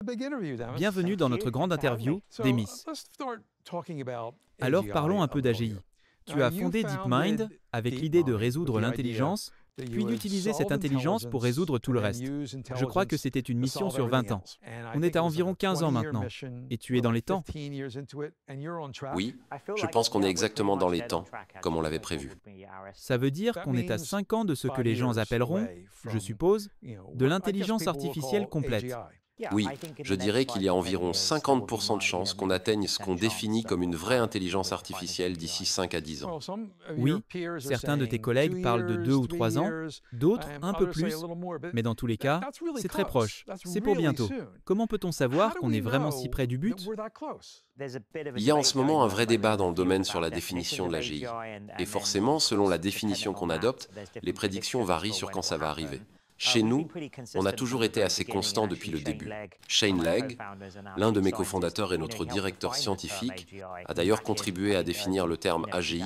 Bienvenue dans notre grande interview d'Emis. Alors parlons un peu d'AGI. Tu as fondé DeepMind avec l'idée de résoudre l'intelligence, puis d'utiliser cette intelligence pour résoudre tout le reste. Je crois que c'était une mission sur 20 ans. On est à environ 15 ans maintenant, et tu es dans les temps. Oui, je pense qu'on est exactement dans les temps, comme on l'avait prévu. Ça veut dire qu'on est à 5 ans de ce que les gens appelleront, je suppose, de l'intelligence artificielle complète. Oui, je dirais qu'il y a environ 50% de chances qu'on atteigne ce qu'on définit comme une vraie intelligence artificielle d'ici 5 à 10 ans. Oui, certains de tes collègues parlent de 2 ou 3 ans, d'autres un peu plus, mais dans tous les cas, c'est très proche, c'est pour bientôt. Comment peut-on savoir qu'on est vraiment si près du but? Il y a en ce moment un vrai débat dans le domaine sur la définition de l'AGI. Et forcément, selon la définition qu'on adopte, les prédictions varient sur quand ça va arriver. Chez nous, on a toujours été assez constant depuis le début. Shane Legg, l'un de mes cofondateurs et notre directeur scientifique, a d'ailleurs contribué à définir le terme AGI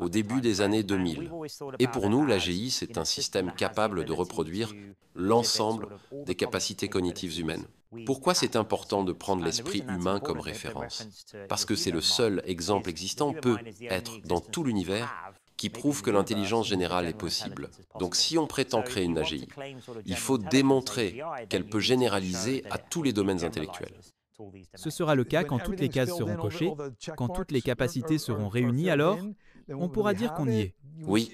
au début des années 2000. Et pour nous, l'AGI, c'est un système capable de reproduire l'ensemble des capacités cognitives humaines. Pourquoi c'est important de prendre l'esprit humain comme référence? Parce que c'est le seul exemple existant, peut être dans tout l'univers, qui prouve que l'intelligence générale est possible. Donc si on prétend créer une AGI, il faut démontrer qu'elle peut généraliser à tous les domaines intellectuels. Ce sera le cas quand toutes les cases seront cochées, quand toutes les capacités seront réunies, alors on pourra dire qu'on y est. Oui,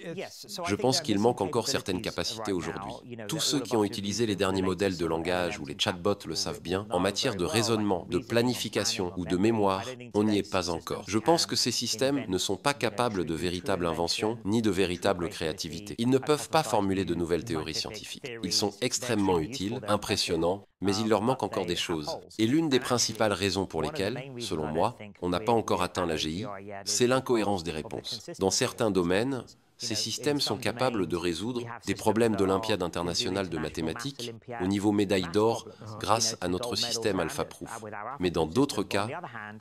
je pense qu'il manque encore certaines capacités aujourd'hui. Tous ceux qui ont utilisé les derniers modèles de langage ou les chatbots le savent bien, en matière de raisonnement, de planification ou de mémoire, on n'y est pas encore. Je pense que ces systèmes ne sont pas capables de véritable invention ni de véritable créativité. Ils ne peuvent pas formuler de nouvelles théories scientifiques. Ils sont extrêmement utiles, impressionnants, mais il leur manque encore des choses. Et l'une des principales raisons pour lesquelles, selon moi, on n'a pas encore atteint l'AGI, c'est l'incohérence des réponses. Dans certains domaines, ces systèmes sont capables de résoudre des problèmes d'Olympiade internationale de mathématiques au niveau médaille d'or grâce à notre système AlphaProof. Mais dans d'autres cas,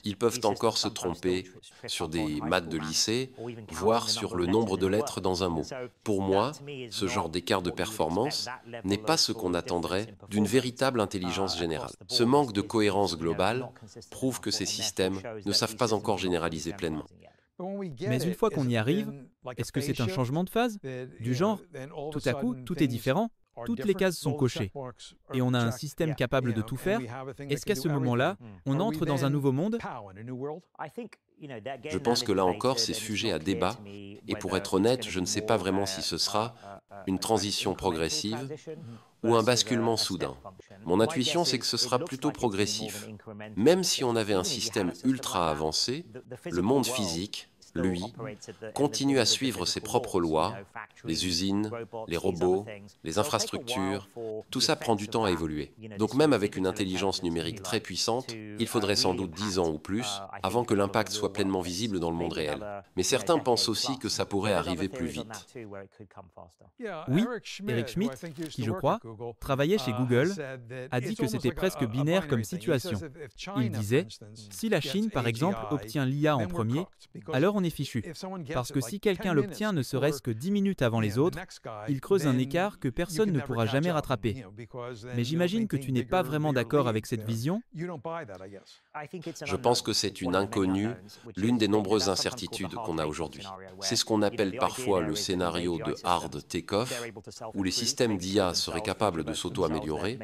ils peuvent encore se tromper sur des maths de lycée, voire sur le nombre de lettres dans un mot. Pour moi, ce genre d'écart de performance n'est pas ce qu'on attendrait d'une véritable intelligence générale. Ce manque de cohérence globale prouve que ces systèmes ne savent pas encore généraliser pleinement. Mais une fois qu'on y arrive, est-ce que c'est un changement de phase? Du genre, tout à coup, tout est différent, toutes les cases sont cochées, et on a un système capable de tout faire. Est-ce qu'à ce moment-là, on entre dans un nouveau monde? Je pense que là encore, c'est sujet à débat, et pour être honnête, je ne sais pas vraiment si ce sera une transition progressive ou un basculement soudain. Mon intuition, c'est que ce sera plutôt progressif. Même si on avait un système ultra avancé, le monde physique, lui, continue à suivre ses propres lois, les usines, les robots, les infrastructures, tout ça prend du temps à évoluer. Donc même avec une intelligence numérique très puissante, il faudrait sans doute 10 ans ou plus avant que l'impact soit pleinement visible dans le monde réel. Mais certains pensent aussi que ça pourrait arriver plus vite. Oui, Eric Schmidt, qui je crois, travaillait chez Google, a dit que c'était presque binaire comme situation. Il disait, si la Chine par exemple obtient l'IA en premier, alors on est fichu. Parce que si quelqu'un l'obtient ne serait-ce que 10 minutes avant les autres, il creuse un écart que personne ne pourra jamais rattraper. Mais j'imagine que tu n'es pas vraiment d'accord avec cette vision. Je pense que c'est une inconnue, l'une des nombreuses incertitudes qu'on a aujourd'hui. C'est ce qu'on appelle parfois le scénario de hard take-off, où les systèmes d'IA seraient capables de s'auto-améliorer,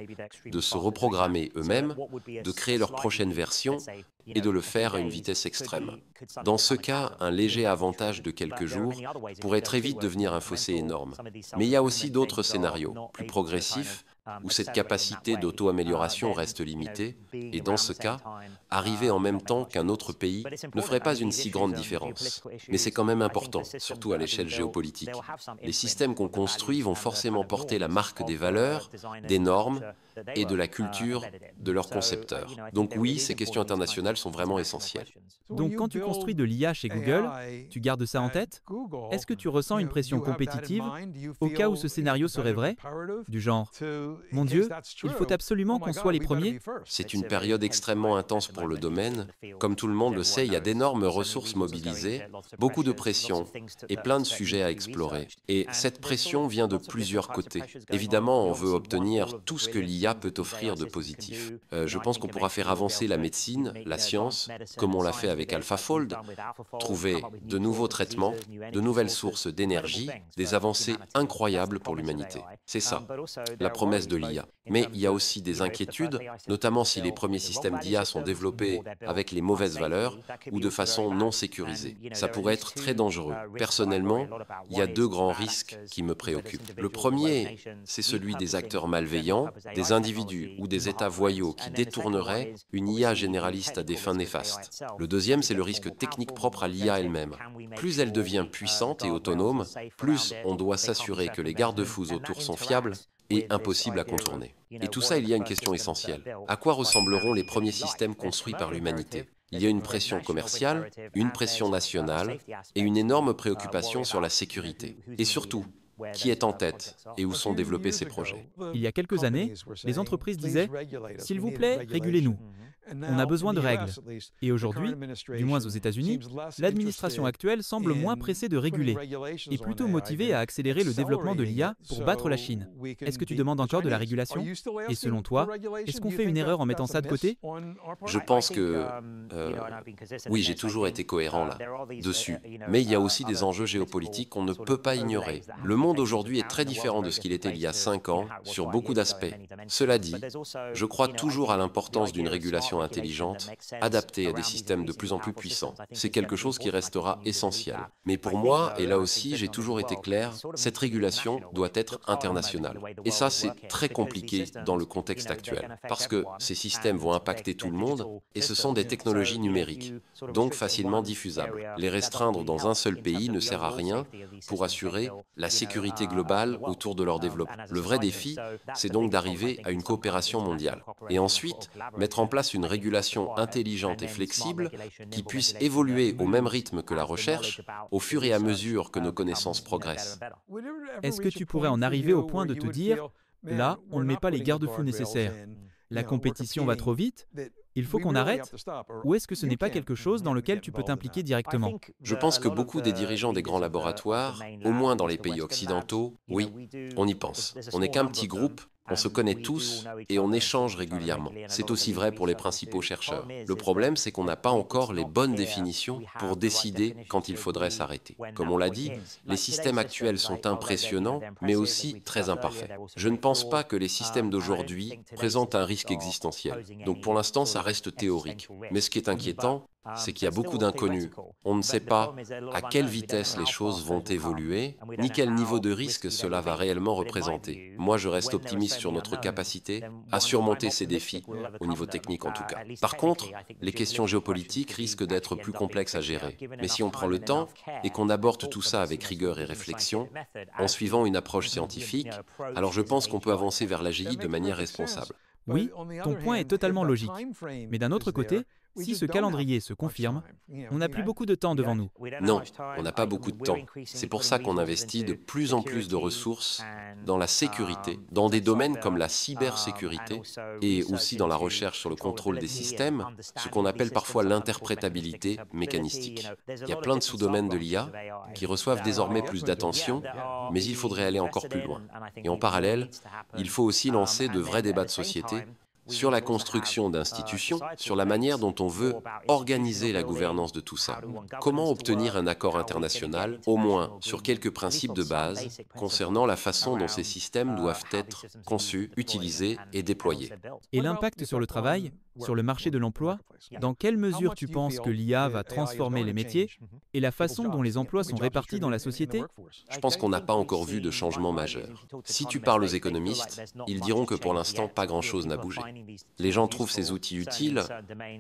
de se reprogrammer eux-mêmes, de créer leur prochaine version et de le faire à une vitesse extrême. Dans ce cas, un léger avantage de quelques jours pourrait très vite devenir un fossé énorme. Mais il y a aussi d'autres scénarios, plus progressifs, où cette capacité d'auto-amélioration reste limitée, et dans ce cas, arriver en même temps qu'un autre pays ne ferait pas une si grande différence. Mais c'est quand même important, surtout à l'échelle géopolitique. Les systèmes qu'on construit vont forcément porter la marque des valeurs, des normes et de la culture de leurs concepteurs. Donc oui, ces questions internationales sont vraiment essentielles. Donc quand tu construis de l'IA chez Google, tu gardes ça en tête? Est-ce que tu ressens une pression compétitive au cas où ce scénario serait vrai? Du genre, mon Dieu, il faut absolument qu'on soit les premiers? C'est une période extrêmement intense pour le domaine. Comme tout le monde le sait, il y a d'énormes ressources mobilisées, beaucoup de pression et plein de sujets à explorer. Et cette pression vient de plusieurs côtés. Évidemment, on veut obtenir tout ce que l'IA l'IA peut offrir de positif. Je pense qu'on pourra faire avancer la médecine, la science, comme on l'a fait avec AlphaFold, trouver de nouveaux traitements, de nouvelles sources d'énergie, des avancées incroyables pour l'humanité. C'est ça, la promesse de l'IA. Mais il y a aussi des inquiétudes, notamment si les premiers systèmes d'IA sont développés avec les mauvaises valeurs ou de façon non sécurisée. Ça pourrait être très dangereux. Personnellement, il y a deux grands risques qui me préoccupent. Le premier, c'est celui des acteurs malveillants, des individus ou des États voyaux qui détourneraient une IA généraliste à des fins néfastes. Le deuxième, c'est le risque technique propre à l'IA elle-même. Plus elle devient puissante et autonome, plus on doit s'assurer que les garde-fous autour sont fiables et impossible à contourner. Et tout ça, il y a une question essentielle. À quoi ressembleront les premiers systèmes construits par l'humanité ? Il y a une pression commerciale, une pression nationale et une énorme préoccupation sur la sécurité. Et surtout, qui est en tête et où sont développés ces projets? Il y a quelques années, les entreprises disaient « S'il vous plaît, régulez-nous ». On a besoin de règles. Et aujourd'hui, du moins aux États-Unis, l'administration actuelle semble moins pressée de réguler et plutôt motivée à accélérer le développement de l'IA pour battre la Chine. Est-ce que tu demandes encore de la régulation? Et selon toi, est-ce qu'on fait une erreur en mettant ça de côté? Je pense que... oui, j'ai toujours été cohérent là-dessus. Mais il y a aussi des enjeux géopolitiques qu'on ne peut pas ignorer. Le monde aujourd'hui est très différent de ce qu'il était il y a 5 ans sur beaucoup d'aspects. Cela dit, je crois toujours à l'importance d'une régulation intelligente, adaptée à des systèmes de plus en plus puissants. C'est quelque chose qui restera essentiel. Mais pour moi, et là aussi j'ai toujours été clair, cette régulation doit être internationale. Et ça, c'est très compliqué dans le contexte actuel, parce que ces systèmes vont impacter tout le monde, et ce sont des technologies numériques, donc facilement diffusables. Les restreindre dans un seul pays ne sert à rien pour assurer la sécurité globale autour de leur développement. Le vrai défi, c'est donc d'arriver à une coopération mondiale. Et ensuite, mettre en place une régulation intelligente et flexible qui puisse évoluer au même rythme que la recherche au fur et à mesure que nos connaissances progressent. Est-ce que tu pourrais en arriver au point de te dire « Là, on ne met pas les garde-fous nécessaires. La compétition va trop vite, il faut qu'on arrête » ou est-ce que ce n'est pas quelque chose dans lequel tu peux t'impliquer directement? Je pense que beaucoup des dirigeants des grands laboratoires, au moins dans les pays occidentaux, oui, on y pense. On n'est qu'un petit groupe, on se connaît tous et on échange régulièrement. C'est aussi vrai pour les principaux chercheurs. Le problème, c'est qu'on n'a pas encore les bonnes définitions pour décider quand il faudrait s'arrêter. Comme on l'a dit, les systèmes actuels sont impressionnants, mais aussi très imparfaits. Je ne pense pas que les systèmes d'aujourd'hui présentent un risque existentiel. Donc pour l'instant, ça reste théorique. Mais ce qui est inquiétant, c'est qu'il y a beaucoup d'inconnus. On ne sait pas à quelle vitesse les choses vont évoluer, ni quel niveau de risque cela va réellement représenter. Moi, je reste optimiste sur notre capacité à surmonter ces défis, au niveau technique en tout cas. Par contre, les questions géopolitiques risquent d'être plus complexes à gérer. Mais si on prend le temps et qu'on aborde tout ça avec rigueur et réflexion, en suivant une approche scientifique, alors je pense qu'on peut avancer vers l'AGI de manière responsable. Oui, ton point est totalement logique. Mais d'un autre côté, si ce calendrier se confirme, on n'a plus beaucoup de temps devant nous. Non, on n'a pas beaucoup de temps. C'est pour ça qu'on investit de plus en plus de ressources dans la sécurité, dans des domaines comme la cybersécurité et aussi dans la recherche sur le contrôle des systèmes, ce qu'on appelle parfois l'interprétabilité mécanistique. Il y a plein de sous-domaines de l'IA qui reçoivent désormais plus d'attention, mais il faudrait aller encore plus loin. Et en parallèle, il faut aussi lancer de vrais débats de société sur la construction d'institutions, sur la manière dont on veut organiser la gouvernance de tout ça. Comment obtenir un accord international, au moins sur quelques principes de base, concernant la façon dont ces systèmes doivent être conçus, utilisés et déployés. Et l'impact sur le travail, sur le marché de l'emploi, dans quelle mesure tu penses que l'IA va transformer les métiers et la façon dont les emplois sont répartis dans la société? Je pense qu'on n'a pas encore vu de changement majeur. Si tu parles aux économistes, ils diront que pour l'instant, pas grand-chose n'a bougé. Les gens trouvent ces outils utiles,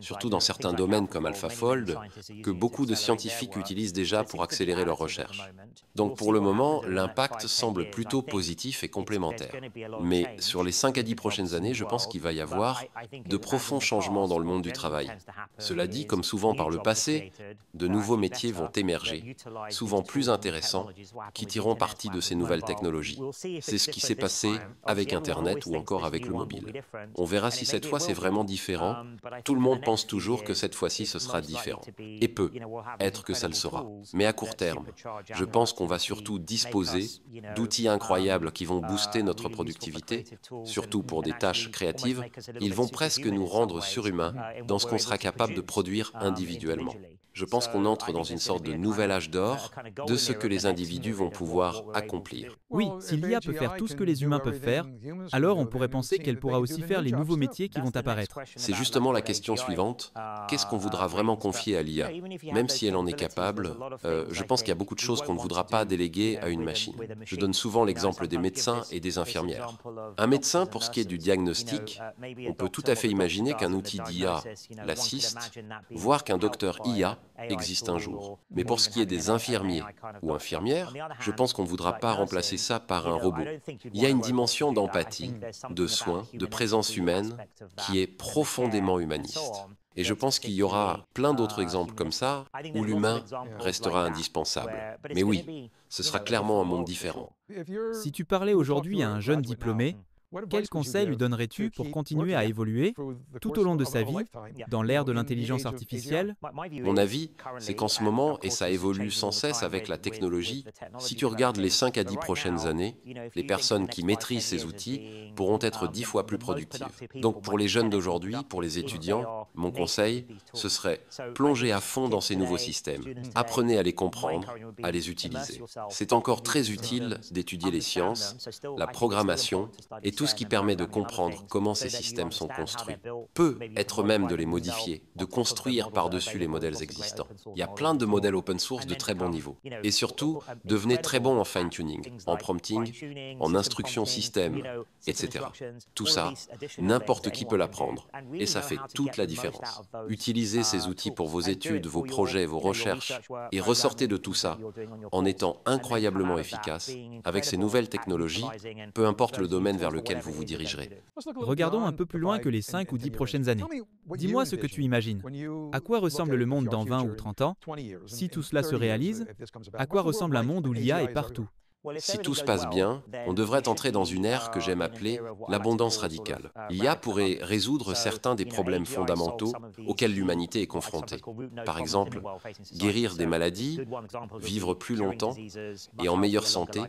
surtout dans certains domaines comme AlphaFold, que beaucoup de scientifiques utilisent déjà pour accélérer leurs recherches. Donc pour le moment, l'impact semble plutôt positif et complémentaire. Mais sur les 5 à 10 prochaines années, je pense qu'il va y avoir de profonds changements dans le monde du travail. Cela dit, comme souvent par le passé, de nouveaux métiers vont émerger, souvent plus intéressants, qui tireront parti de ces nouvelles technologies. C'est ce qui s'est passé avec Internet ou encore avec le mobile. On verra si cette fois c'est vraiment différent. Tout le monde pense toujours que cette fois-ci ce sera différent. Et peut être que ça le sera. Mais à court terme, je pense qu'on va surtout disposer d'outils incroyables qui vont booster notre productivité, surtout pour des tâches créatives. Ils vont presque nous rendre surhumains dans ce qu'on sera capable de produire individuellement. Je pense qu'on entre dans une sorte de nouvel âge d'or de ce que les individus vont pouvoir accomplir. Oui, si l'IA peut faire tout ce que les humains peuvent faire, alors on pourrait penser qu'elle pourra aussi faire les nouveaux métiers qui vont apparaître. C'est justement la question suivante. Qu'est-ce qu'on voudra vraiment confier à l'IA? Même si elle en est capable, je pense qu'il y a beaucoup de choses qu'on ne voudra pas déléguer à une machine. Je donne souvent l'exemple des médecins et des infirmières. Un médecin, pour ce qui est du diagnostic, on peut tout à fait imaginer qu'un outil d'IA l'assiste, voire qu'un docteur IA existe un jour. Mais pour ce qui est des infirmiers ou infirmières, je pense qu'on ne voudra pas remplacer ça par un robot. Il y a une dimension d'empathie, de soins, de présence humaine qui est profondément humaniste. Et je pense qu'il y aura plein d'autres exemples comme ça où l'humain restera indispensable. Mais oui, ce sera clairement un monde différent. Si tu parlais aujourd'hui à un jeune diplômé, quel conseil lui donnerais-tu pour continuer à évoluer tout au long de sa vie, dans l'ère de l'intelligence artificielle? Mon avis, c'est qu'en ce moment, et ça évolue sans cesse avec la technologie, si tu regardes les 5 à 10 prochaines années, les personnes qui maîtrisent ces outils pourront être 10 fois plus productives. Donc pour les jeunes d'aujourd'hui, pour les étudiants, mon conseil, ce serait plonger à fond dans ces nouveaux systèmes. Apprenez à les comprendre, à les utiliser. C'est encore très utile d'étudier les sciences, la programmation et tout ce qui permet de comprendre comment ces systèmes sont construits. Peut être même de les modifier, de construire par-dessus les modèles existants. Il y a plein de modèles open source de très bon niveau. Et surtout, devenez très bon en fine-tuning, en prompting, en instruction système, etc. Tout ça, n'importe qui peut l'apprendre. Et ça fait toute la différence. Utilisez ces outils pour vos études, vos projets, vos recherches, et ressortez de tout ça en étant incroyablement efficace avec ces nouvelles technologies, peu importe le domaine vers lequel vous vous dirigerez. Regardons un peu plus loin que les 5 ou 10 prochaines années. Dis-moi ce que tu imagines. À quoi ressemble le monde dans 20 ou 30 ans? Si tout cela se réalise, à quoi ressemble un monde où l'IA est partout? Si tout se passe bien, on devrait entrer dans une ère que j'aime appeler l'abondance radicale. L'IA pourrait résoudre certains des problèmes fondamentaux auxquels l'humanité est confrontée. Par exemple, guérir des maladies, vivre plus longtemps et en meilleure santé,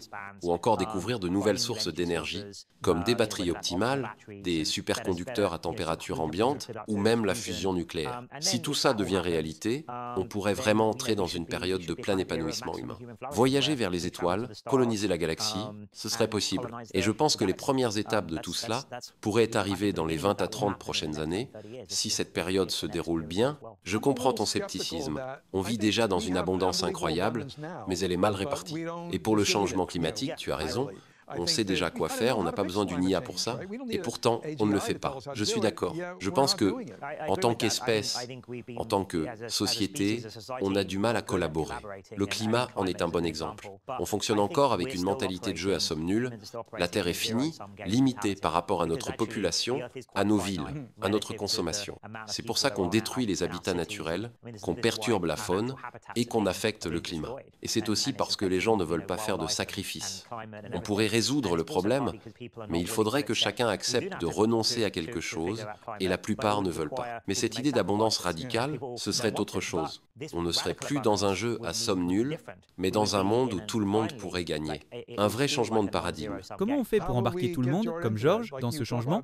ou encore découvrir de nouvelles sources d'énergie, comme des batteries optimales, des superconducteurs à température ambiante, ou même la fusion nucléaire. Si tout ça devient réalité, on pourrait vraiment entrer dans une période de plein épanouissement humain. Voyager vers les étoiles, coloniser la galaxie, ce serait possible. Et je pense que les premières étapes de tout cela pourraient arriver dans les 20 à 30 prochaines années. Si cette période se déroule bien, je comprends ton scepticisme. On vit déjà dans une abondance incroyable, mais elle est mal répartie. Et pour le changement climatique, tu as raison, on sait déjà quoi faire, on n'a pas besoin d'une IA pour ça, et pourtant, on ne le fait pas. Je suis d'accord. Je pense que, en tant qu'espèce, en tant que société, on a du mal à collaborer. Le climat en est un bon exemple. On fonctionne encore avec une mentalité de jeu à somme nulle. La Terre est finie, limitée par rapport à notre population, à nos villes, à notre consommation. C'est pour ça qu'on détruit les habitats naturels, qu'on perturbe la faune et qu'on affecte le climat. Et c'est aussi parce que les gens ne veulent pas faire de sacrifices. On pourrait résoudre le problème, mais il faudrait que chacun accepte de renoncer à quelque chose, et la plupart ne veulent pas. Mais cette idée d'abondance radicale, ce serait autre chose. On ne serait plus dans un jeu à somme nulle, mais dans un monde où tout le monde pourrait gagner. Un vrai changement de paradigme. Comment on fait pour embarquer tout le monde, comme Georges, dans ce changement?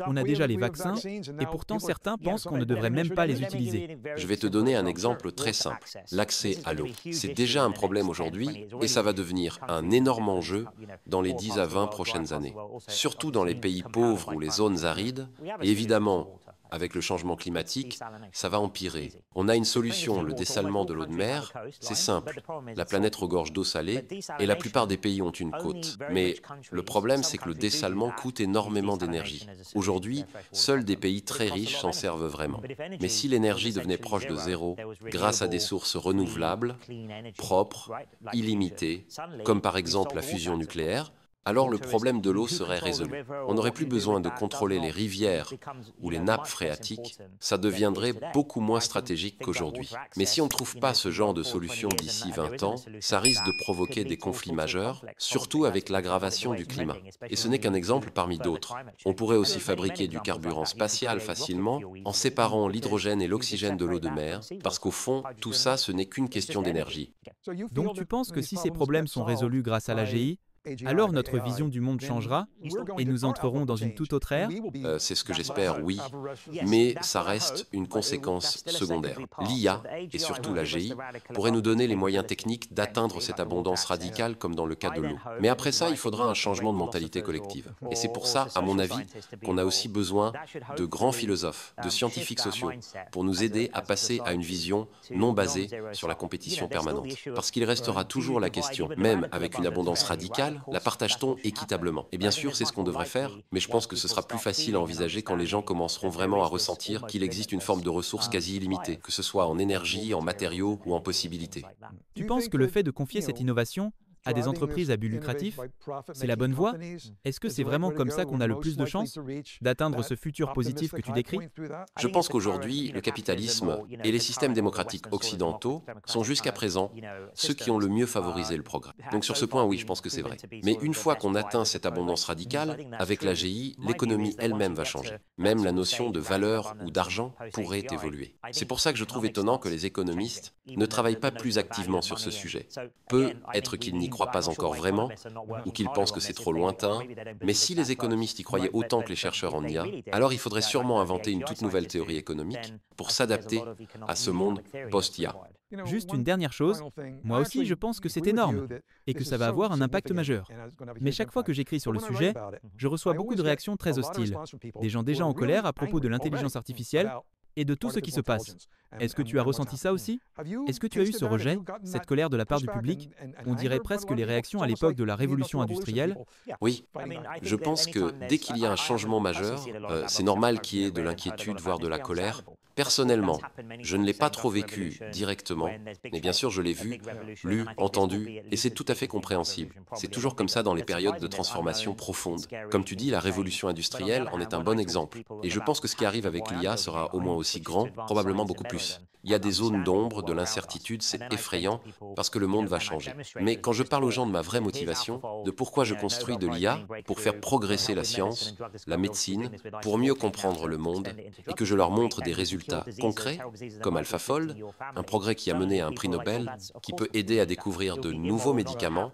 On a déjà les vaccins, et pourtant certains pensent qu'on ne devrait même pas les utiliser. Je vais te donner un exemple très simple. L'accès à l'eau. C'est déjà un problème aujourd'hui, et ça va devenir un énorme enjeu dans les 10 à 20 prochaines années. Surtout dans les pays pauvres ou les zones arides, et évidemment, avec le changement climatique, ça va empirer. On a une solution, le dessalement de l'eau de mer. C'est simple. La planète regorge d'eau salée et la plupart des pays ont une côte. Mais le problème, c'est que le dessalement coûte énormément d'énergie. Aujourd'hui, seuls des pays très riches s'en servent vraiment. Mais si l'énergie devenait proche de zéro, grâce à des sources renouvelables, propres, illimitées, comme par exemple la fusion nucléaire, alors le problème de l'eau serait résolu. On n'aurait plus besoin de contrôler les rivières ou les nappes phréatiques, ça deviendrait beaucoup moins stratégique qu'aujourd'hui. Mais si on ne trouve pas ce genre de solution d'ici 20 ans, ça risque de provoquer des conflits majeurs, surtout avec l'aggravation du climat. Et ce n'est qu'un exemple parmi d'autres. On pourrait aussi fabriquer du carburant spatial facilement en séparant l'hydrogène et l'oxygène de l'eau de mer, parce qu'au fond, tout ça, ce n'est qu'une question d'énergie. Donc tu penses que si ces problèmes sont résolus grâce à l'AGI, alors notre vision du monde changera et nous entrerons dans une toute autre ère? C'est ce que j'espère, oui, mais ça reste une conséquence secondaire. L'IA, et surtout l'AGI, pourrait nous donner les moyens techniques d'atteindre cette abondance radicale comme dans le cas de l'eau. Mais après ça, il faudra un changement de mentalité collective. Et c'est pour ça, à mon avis, qu'on a aussi besoin de grands philosophes, de scientifiques sociaux, pour nous aider à passer à une vision non basée sur la compétition permanente. Parce qu'il restera toujours la question, même avec une abondance radicale, la partage-t-on équitablement? Et bien sûr, c'est ce qu'on devrait faire, mais je pense que ce sera plus facile à envisager quand les gens commenceront vraiment à ressentir qu'il existe une forme de ressources quasi illimitée, que ce soit en énergie, en matériaux ou en possibilités. Tu penses que le fait de confier cette innovation à des entreprises à but lucratif, c'est la bonne voie? Est-ce que c'est vraiment comme ça qu'on a le plus de chances d'atteindre ce futur positif que tu décris? Je pense qu'aujourd'hui, le capitalisme et les systèmes démocratiques occidentaux sont jusqu'à présent ceux qui ont le mieux favorisé le progrès. Donc sur ce point, oui, je pense que c'est vrai. Mais une fois qu'on atteint cette abondance radicale, avec l'AGI, l'économie elle-même va changer. Même la notion de valeur ou d'argent pourrait évoluer. C'est pour ça que je trouve étonnant que les économistes ne travaillent pas plus activement sur ce sujet. Peut être qu'ils n'y croient pas encore vraiment, ou qu'ils pensent que c'est trop lointain, mais si les économistes y croyaient autant que les chercheurs en IA, alors il faudrait sûrement inventer une toute nouvelle théorie économique pour s'adapter à ce monde post-IA. Juste une dernière chose, moi aussi je pense que c'est énorme et que ça va avoir un impact majeur. Mais chaque fois que j'écris sur le sujet, je reçois beaucoup de réactions très hostiles, des gens déjà en colère à propos de l'intelligence artificielle et de tout ce qui se passe. Est-ce que tu as ressenti ça aussi? Est-ce que tu as eu ce rejet, cette colère de la part du public? On dirait presque les réactions à l'époque de la révolution industrielle. Oui, je pense que dès qu'il y a un changement majeur, c'est normal qu'il y ait de l'inquiétude, voire de la colère. Personnellement, je ne l'ai pas trop vécu directement, mais bien sûr je l'ai vu, lu, entendu, et c'est tout à fait compréhensible. C'est toujours comme ça dans les périodes de transformation profonde. Comme tu dis, la révolution industrielle en est un bon exemple. Et je pense que ce qui arrive avec l'IA sera au moins aussi grand, probablement beaucoup plus. Il y a des zones d'ombre, de l'incertitude, c'est effrayant, parce que le monde va changer. Mais quand je parle aux gens de ma vraie motivation, de pourquoi je construis de l'IA, pour faire progresser la science, la médecine, pour mieux comprendre le monde, et que je leur montre des résultats concrets, comme AlphaFold, un progrès qui a mené à un prix Nobel, qui peut aider à découvrir de nouveaux médicaments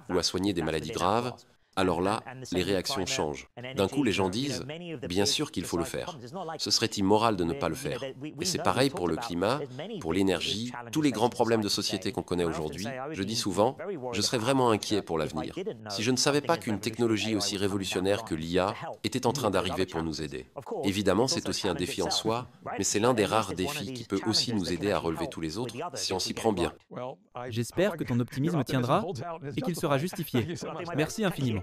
ou à soigner des maladies graves, alors là, les réactions changent. D'un coup, les gens disent « bien sûr qu'il faut le faire ». Ce serait immoral de ne pas le faire. Et c'est pareil pour le climat, pour l'énergie, tous les grands problèmes de société qu'on connaît aujourd'hui. Je dis souvent, je serais vraiment inquiet pour l'avenir, si je ne savais pas qu'une technologie aussi révolutionnaire que l'IA était en train d'arriver pour nous aider. Évidemment, c'est aussi un défi en soi, mais c'est l'un des rares défis qui peut aussi nous aider à relever tous les autres, si on s'y prend bien. J'espère que ton optimisme tiendra et qu'il sera justifié. Merci infiniment.